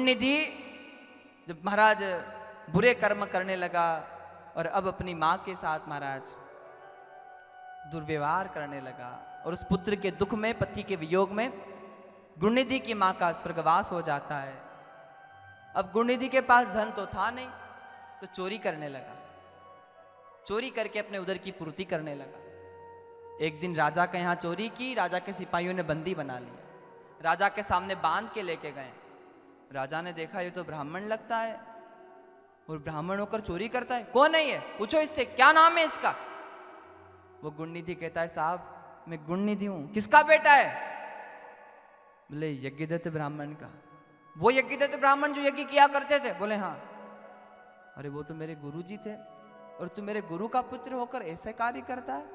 गुणनिधि जब महाराज बुरे कर्म करने लगा और अब अपनी माँ के साथ महाराज दुर्व्यवहार करने लगा और उस पुत्र के दुख में, पति के वियोग में गुणनिधि की माँ का स्वर्गवास हो जाता है। अब गुणनिधि के पास धन तो था नहीं, तो चोरी करने लगा, चोरी करके अपने उदर की पूर्ति करने लगा। एक दिन राजा के यहाँ चोरी की, राजा के सिपाहियों ने बंदी बना लिया, राजा के सामने बांध के लेके गए। राजा ने देखा ये तो ब्राह्मण लगता है और ब्राह्मण होकर चोरी करता है, कौन है ये, पूछो इससे क्या नाम है इसका। वो गुणनिधि कहता है साहब मैं गुणनिधि हूं। किसका बेटा है? बोले यज्ञदत्त ब्राह्मण का। वो यज्ञदत्त ब्राह्मण जो यज्ञ किया करते थे? बोले हाँ। अरे वो तो मेरे गुरु जी थे और तू मेरे गुरु का पुत्र होकर ऐसे कार्य करता है।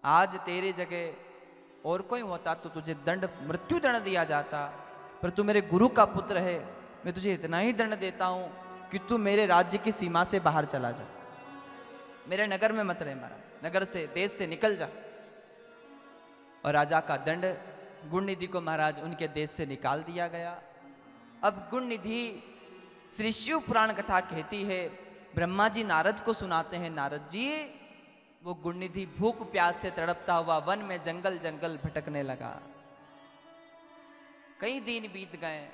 आज तेरे जगह और कोई होता तो तुझे दंड, मृत्यु दंड दिया जाता, पर तू मेरे गुरु का पुत्र है, मैं तुझे इतना ही दंड देता हूं कि तू मेरे राज्य की सीमा से बाहर चला जा, मेरे नगर में मत रहे महाराज, नगर से, देश से निकल जा। और राजा का दंड, गुणनिधि को महाराज उनके देश से निकाल दिया गया। अब गुणनिधि, श्री शिव पुराण कथा कहती है, ब्रह्मा जी नारद को सुनाते हैं, नारद जी वो गुणनिधि भूख प्यास से तड़पता हुआ वन में जंगल जंगल भटकने लगा। कई दिन बीत गए।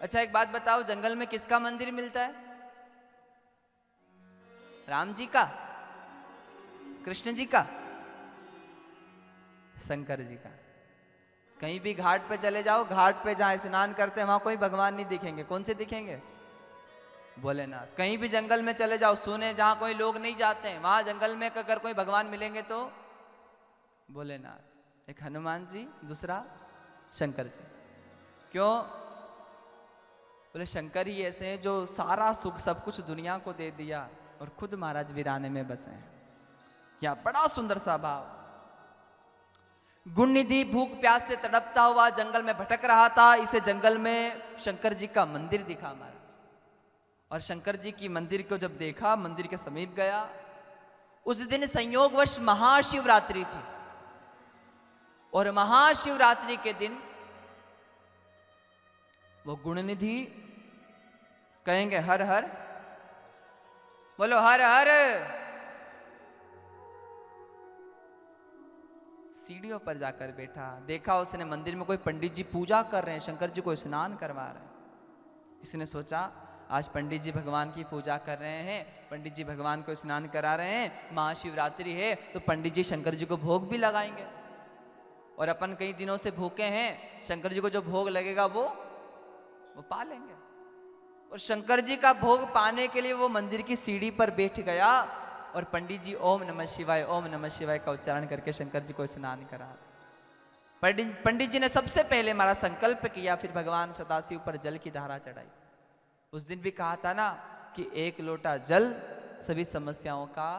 अच्छा एक बात बताओ, जंगल में किसका मंदिर मिलता है? राम जी का, कृष्ण जी का, शंकर जी का? कहीं भी घाट पे चले जाओ, घाट पे जहां स्नान करते हैं वहां कोई भगवान नहीं दिखेंगे। कौन से दिखेंगे? भोलेनाथ। कहीं भी जंगल में चले जाओ, सुने जहां कोई लोग नहीं जाते हैं, वहां जंगल में अगर कोई भगवान मिलेंगे तो भोलेनाथ। एक हनुमान जी, दूसरा शंकर जी। क्यों? बोले शंकर ही ऐसे हैं जो सारा सुख सब कुछ दुनिया को दे दिया और खुद महाराज वीराने में बसे हैं। क्या बड़ा सुंदर सा भाव। गुणनिधि भूख प्यास से तड़पता हुआ जंगल में भटक रहा था। इसे जंगल में शंकर जी का मंदिर दिखा महाराज, और शंकर जी की मंदिर को जब देखा, मंदिर के समीप गया। उस दिन संयोगवश महाशिवरात्रि थी और महाशिवरात्रि के दिन वो गुणनिधि कहेंगे हर हर, बोलो हर हर। सीढ़ियों पर जाकर बैठा, देखा उसने मंदिर में कोई पंडित जी पूजा कर रहे हैं, शंकर जी को स्नान करवा रहे हैं। इसने सोचा आज पंडित जी भगवान की पूजा कर रहे हैं, पंडित जी भगवान को स्नान करा रहे हैं, महाशिवरात्रि है तो पंडित जी शंकर जी को भोग भी लगाएंगे। और अपन कई दिनों से भूखे हैं, शंकर जी को जो भोग लगेगा वो पा लेंगे। और शंकर जी का भोग पाने के लिए वो मंदिर की सीढ़ी पर बैठ गया और पंडित जी ओम नमः शिवाय, ओम नमः शिवाय का उच्चारण करके शंकर जी को स्नान करा। पंडित जी ने सबसे पहले हमारा संकल्प किया, फिर भगवान सदाशिव पर जल की धारा चढ़ाई। उस दिन भी कहा था ना कि एक लोटा जल सभी समस्याओं का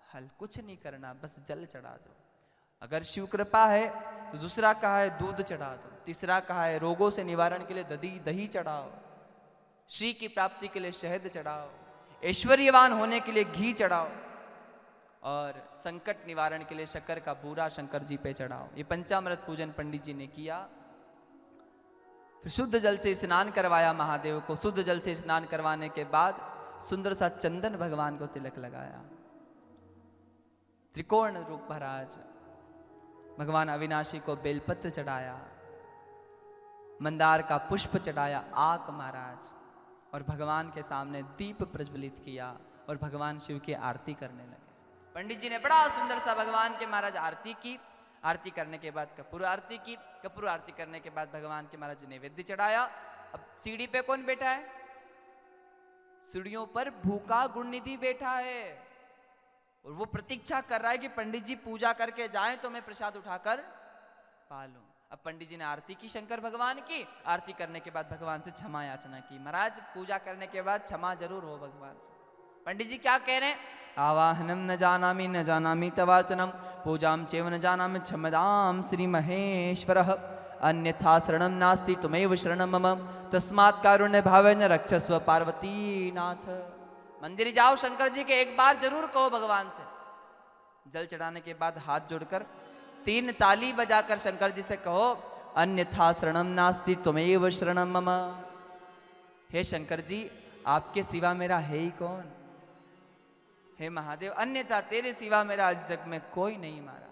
हल, कुछ नहीं करना, बस जल चढ़ा दो। अगर शिव कृपा है तो दूसरा कहा है दूध चढ़ा दो, तीसरा कहा है रोगों से निवारण के लिए दही चढ़ाओ, श्री की प्राप्ति के लिए शहद चढ़ाओ, ऐश्वर्यवान होने के लिए घी चढ़ाओ, और संकट निवारण के लिए शक्कर का बूरा शंकर जी पे चढ़ाओ। ये पंचामृत पूजन पंडित जी ने किया। फिर शुद्ध जल से स्नान करवाया महादेव को। शुद्ध जल से स्नान करवाने के बाद सुंदर सा चंदन भगवान को तिलक लगाया। त्रिकोण रूप महाराज भगवान अविनाशी को बेलपत्र चढ़ाया, मंदार का पुष्प चढ़ाया, आक महाराज, और भगवान के सामने दीप प्रज्वलित किया और भगवान शिव की आरती करने लगे। पंडित जी ने बड़ा सुंदर सा भगवान के महाराज आरती की। आरती करने के बाद कपूर आरती की। कपूर आरती करने के बाद भगवान के महाराज नैवेद्य चढ़ाया। अब सीढ़ी पे कौन बैठा है? सीढ़ियों पर भूखा गुणनिधि बैठा है और वो प्रतीक्षा कर रहा है कि पंडित जी पूजा करके जाएं तो मैं प्रसाद उठाकर पा लूं। अब पंडित जी ने आरती की शंकर भगवान की। आरती करने के बाद भगवान से क्षमा याचना की। महाराज पूजा करने के बाद क्षमा जरूर हो भगवान से। पंडित जी क्या कह रहे हैं? आवाहनम न जानामि तवाचनम, पूजाम चैव न जानामि क्षमदाम श्री महेश्वरः, अन्यथा शरणम नास्ति तुमैव शरणम मम, तस्मात् कारुण्य भावेन रक्षस्व पार्वती नाथ। मंदिर जाओ, शंकर जी के एक बार जरूर कहो भगवान से। जल चढ़ाने के बाद हाथ जोड़कर 3 ताली बजाकर शंकर जी से कहो, अन्यथा शरणम नास्ति त्वमेव शरणम मम। हे शंकर जी, आपके सिवा मेरा है ही कौन? हे महादेव, अन्यथा तेरे सिवा मेरा इस जग में कोई नहीं महाराज।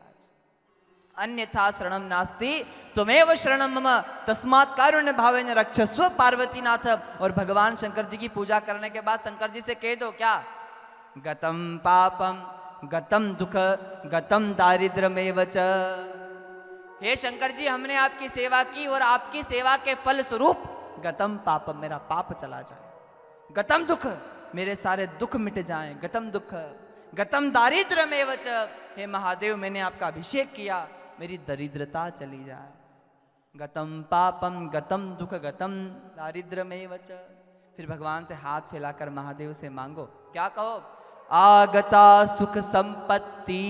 अन्यथा शरणम नास्ति त्वमेव शरणम मम तस्मात् कारुण्य भावेन रक्षस्व पार्वती नाथ। और भगवान शंकर जी की पूजा करने के बाद शंकर जी से कह दो क्या? गतम पापम गतम दुख गतम दारिद्र्यमेव च। हे शंकर जी, हमने आपकी सेवा की और आपकी सेवा के फल स्वरूप गतम पापम, मेरा पाप चला जाए, गतम दुख, मेरे सारे दुख मिट जाएं, गतम दुख गतम दारिद्र्यमेव च। हे महादेव, मैंने आपका अभिषेक किया, मेरी दरिद्रता चली जाए। गतम पापम गतम दुख गतम दारिद्र्यमेव च। फिर भगवान से हाथ फैलाकर महादेव से मांगो, क्या कहो? आगता सुख संपत्ति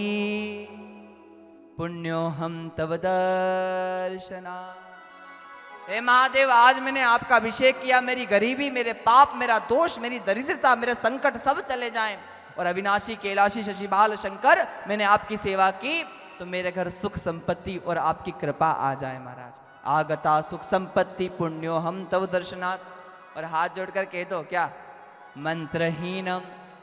पुण्यो हम तव दर्शना। हे महादेव, आज मैंने आपका अभिषेक किया, मेरी गरीबी, मेरे पाप, मेरा दोष, मेरी दरिद्रता, मेरे संकट सब चले जाएं। और अविनाशी कैलाशी शशिबाल शंकर, मैंने आपकी सेवा की तो मेरे घर सुख संपत्ति और आपकी कृपा आ जाए महाराज। आगता सुख संपत्ति पुण्यो हम तव दर्शनात्। और हाथ जोड़कर कह दो क्या? मंत्रहीनम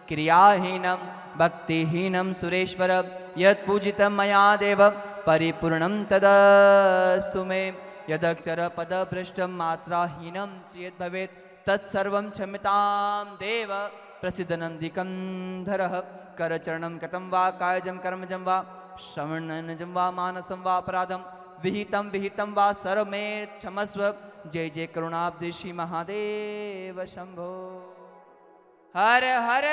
क्रियाहीनम भक्तिहीनम सुरेश्वर यत् पूजितम मया देव परिपूर्णम तदस्तु मे। यदक्षर पद भ्रष्टम मात्राहीनम चेत् भवेत् तत्सर्वं क्षम्यतां देव। प्रसिद्ध नंदिकंधरः करचरणं कथं वा कायजं कर्मजं वा श्रवणनजं वा मानसं वा अपराधं विहितं वा सर्वमे क्षमस्व। जय जय करुणाब्धि श्री महादेव शंभो। हर हर।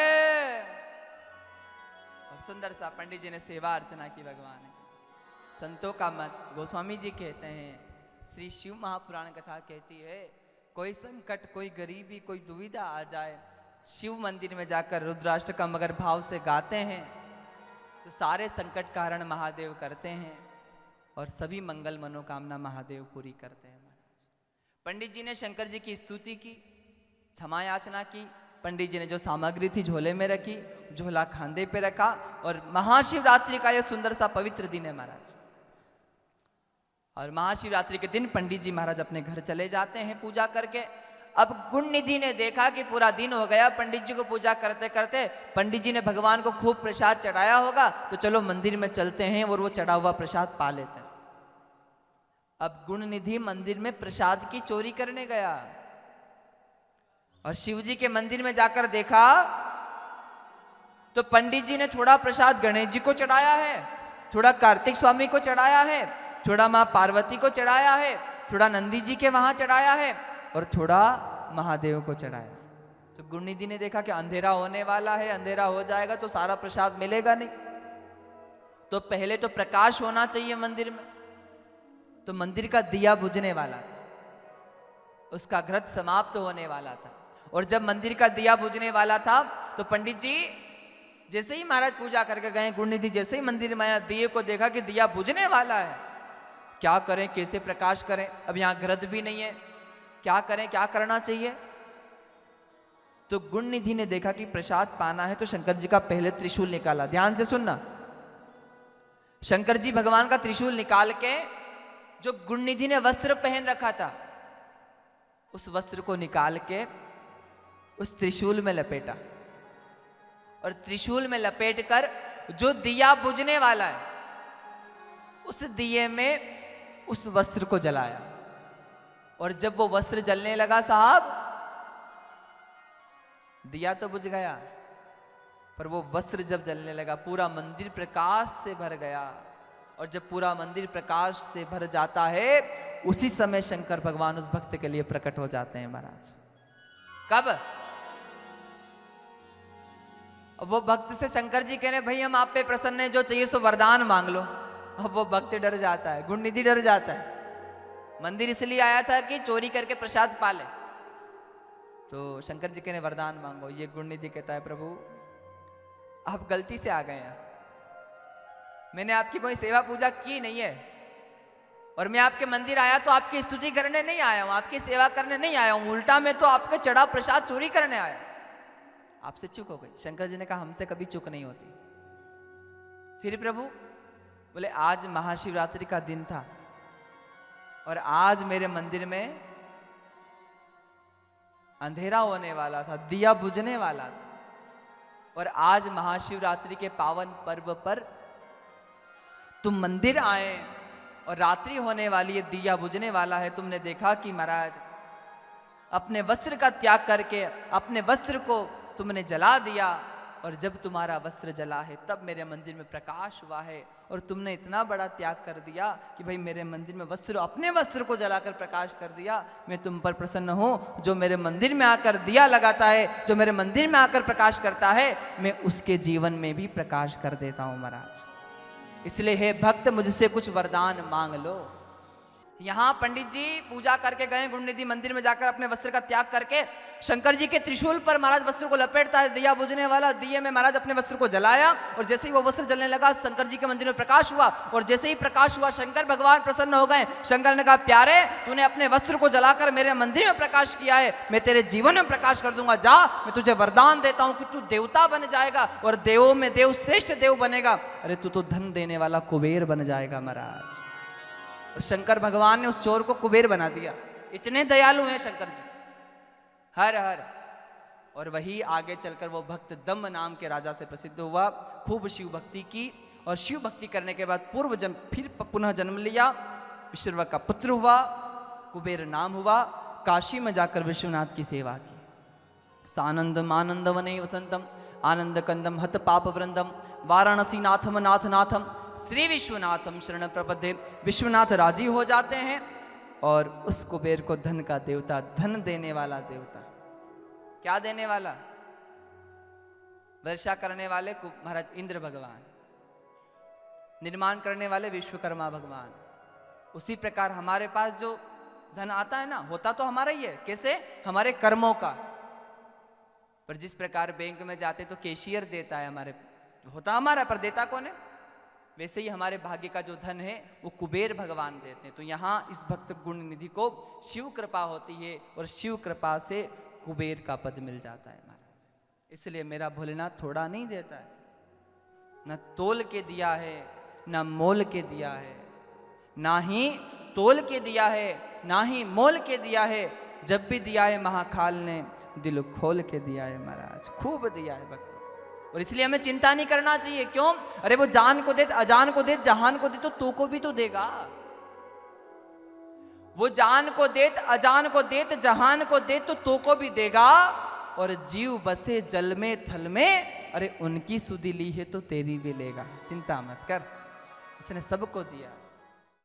और सुंदर सा पंडित जी ने सेवा अर्चना की भगवान की। संतों का मत, गोस्वामी जी कहते हैं, श्री शिव महापुराण कथा कहती है, कोई संकट, कोई गरीबी, कोई दुविधा आ जाए, शिव मंदिर में जाकर रुद्राष्टकम अगर भाव से गाते हैं तो सारे संकट का हरण महादेव करते हैं और सभी मंगल मनोकामना महादेव पूरी करते हैं महाराज। पंडित जी ने शंकर जी की स्तुति की, क्षमा याचना की। पंडित जी ने जो सामग्री थी झोले में रखी, झोला खांदे पे रखा और महाशिवरात्रि का यह सुंदर सा पवित्र दिन है महाराज। और महाशिवरात्रि के दिन पंडित जी महाराज अपने घर चले जाते हैं पूजा करके। अब गुण निधि ने देखा कि पूरा दिन हो गया पंडित जी को पूजा करते करते, पंडित जी ने भगवान को खूब प्रसाद चढ़ाया होगा, तो चलो मंदिर में चलते हैं और वो चढ़ा हुआ प्रसाद पा लेते हैं। अब गुण निधि मंदिर में प्रसाद की चोरी करने गया और शिव जी के मंदिर में जाकर देखा तो पंडित जी ने थोड़ा प्रसाद गणेश जी को चढ़ाया है, थोड़ा कार्तिक स्वामी को चढ़ाया है, थोड़ा माँ पार्वती को चढ़ाया है, थोड़ा नंदी जी के वहां चढ़ाया है और थोड़ा महादेव को चढ़ाया। तो गुण निधि ने देखा कि अंधेरा होने वाला है, अंधेरा हो जाएगा तो सारा प्रसाद मिलेगा नहीं, तो पहले तो प्रकाश होना चाहिए मंदिर में। तो मंदिर का दिया बुझने वाला था, उसका घृत समाप्त होने वाला था। और जब मंदिर का दिया बुझने वाला था तो पंडित जी जैसे ही महाराज पूजा करके गए, गुण निधि जैसे ही मंदिर में आया, दिए को देखा कि दिया बुझने वाला है, क्या करें, कैसे प्रकाश करें, अब यहाँ घृत भी नहीं है, क्या करें, क्या करना चाहिए। तो गुण निधि ने देखा कि प्रसाद पाना है तो शंकर जी का पहले त्रिशूल निकाला। ध्यान से सुनना, शंकर जी भगवान का त्रिशूल निकाल के जो गुण निधि ने वस्त्र पहन रखा था उस वस्त्र को निकाल के उस त्रिशूल में लपेटा और त्रिशूल में लपेट कर जो दिया बुझने वाला है उस दिए में उस वस्त्र को जलाया। और जब वो वस्त्र जलने लगा साहब, दिया तो बुझ गया पर वो वस्त्र जब जलने लगा पूरा मंदिर प्रकाश से भर गया। और जब पूरा मंदिर प्रकाश से भर जाता है उसी समय शंकर भगवान उस भक्त के लिए प्रकट हो जाते हैं महाराज। कब? वो भक्त से शंकर जी कह रहे भाई हम आप पे प्रसन्न है, जो चाहिए सो वरदान मांग लो। अब वो भक्त डर जाता है, गुण निधि डर जाता है, मंदिर इसलिए आया था कि चोरी करके प्रसाद पाले। तो शंकर जी कहने वरदान मांगो। ये गुण निधि कहता है प्रभु आप गलती से आ गए हैं, मैंने आपकी कोई सेवा पूजा की नहीं है और मैं आपके मंदिर आया तो आपकी स्तुति करने नहीं आया हूं, आपकी सेवा करने नहीं आया हूं, उल्टा मैं तो आपके चढ़ा प्रसाद चोरी करने आया। आपसे चूक हो गई। शंकर जी ने कहा हमसे कभी चूक नहीं होती। फिर प्रभु बोले आज महाशिवरात्रि का दिन था, और आज मेरे मंदिर में अंधेरा होने वाला था, दिया बुझने वाला था, और आज महाशिवरात्रि के पावन पर्व पर तुम मंदिर आए और रात्रि होने वाली है, दिया बुझने वाला है। तुमने देखा कि महाराज अपने वस्त्र का त्याग करके अपने वस्त्र को तुमने जला दिया, और जब तुम्हारा वस्त्र जला है तब मेरे मंदिर में प्रकाश हुआ है। और तुमने इतना बड़ा त्याग कर दिया कि भाई मेरे मंदिर में वस्त्र, अपने वस्त्र को जलाकर प्रकाश कर दिया। मैं तुम पर प्रसन्न हूँ। जो मेरे मंदिर में आकर दिया लगाता है, जो मेरे मंदिर में आकर प्रकाश करता है, मैं उसके जीवन में भी प्रकाश कर देता हूँ महाराज। इसलिए हे भक्त, मुझसे कुछ वरदान मांग लो। यहाँ पंडित जी पूजा करके गए गुणनिधि मंदिर में, जाकर अपने वस्त्र का त्याग करके शंकर जी के त्रिशूल पर महाराज वस्त्र को लपेटता है, दिया बुझने वाला। दिए में महाराज अपने वस्त्र को जलाया, और जैसे ही वो वस्त्र जलने लगा शंकर जी के मंदिर में प्रकाश हुआ। और जैसे ही प्रकाश हुआ शंकर भगवान प्रसन्न हो गए। शंकर ने कहा, प्यारे तूने अपने वस्त्र को जलाकर मेरे मंदिर में प्रकाश किया है, मैं तेरे जीवन में प्रकाश कर दूंगा। जा, मैं तुझे वरदान देता हूं कि तू देवता बन जाएगा, और देवों में देव श्रेष्ठ देव बनेगा। अरे तू तो धन देने वाला कुबेर बन जाएगा महाराज। और शंकर भगवान ने उस चोर को कुबेर बना दिया। इतने दयालु हैं शंकर जी, हर हर। और वही आगे चलकर वो भक्त दम्म नाम के राजा से प्रसिद्ध हुआ। खूब शिव भक्ति की, और शिव भक्ति करने के बाद पूर्व जन्म फिर पुनः जन्म लिया, विश्रवा का पुत्र हुआ, कुबेर नाम हुआ। काशी में जाकर विश्वनाथ की सेवा की। सानंदम आनंद वने वसंतम आनंद कंदम हत पाप वृंदम वाराणसी नाथम नाथ नाथम श्री विश्वनाथम शरण प्रपदे। विश्वनाथ राजी हो जाते हैं, और उस कुबेर को धन का देवता, धन देने वाला देवता, क्या देने वाला, वर्षा करने वाले महाराज इंद्र भगवान, निर्माण करने वाले विश्वकर्मा भगवान। उसी प्रकार हमारे पास जो धन आता है ना, होता तो हमारा ही है। कैसे? हमारे कर्मों का। पर जिस प्रकार बैंक में जाते तो कैशियर देता है, हमारे होता हमारा, पर देता कौन है? वैसे ही हमारे भाग्य का जो धन है वो कुबेर भगवान देते हैं। तो यहाँ इस भक्त गुण निधि को शिव कृपा होती है, और शिव कृपा से कुबेर का पद मिल जाता है महाराज। इसलिए मेरा भोलेनाथ थोड़ा नहीं देता है, न तोल के दिया है, न मोल के दिया है, ना ही तोल के दिया है, ना ही मोल के दिया है। जब भी दिया है महाकाल ने दिल खोल के दिया है महाराज, खूब दिया है भक्त। और इसलिए हमें चिंता नहीं करना चाहिए। क्यों? अरे वो जान को दे, अजान को दे, जहान को दे, तो तू को भी तो देगा। वो जान को दे, अजान को दे, जहान को दे, तो तू को भी देगा। और जीव बसे जल में थल में, अरे उनकी सुधि ली है तो तेरी भी लेगा। चिंता मत कर, उसने सबको दिया।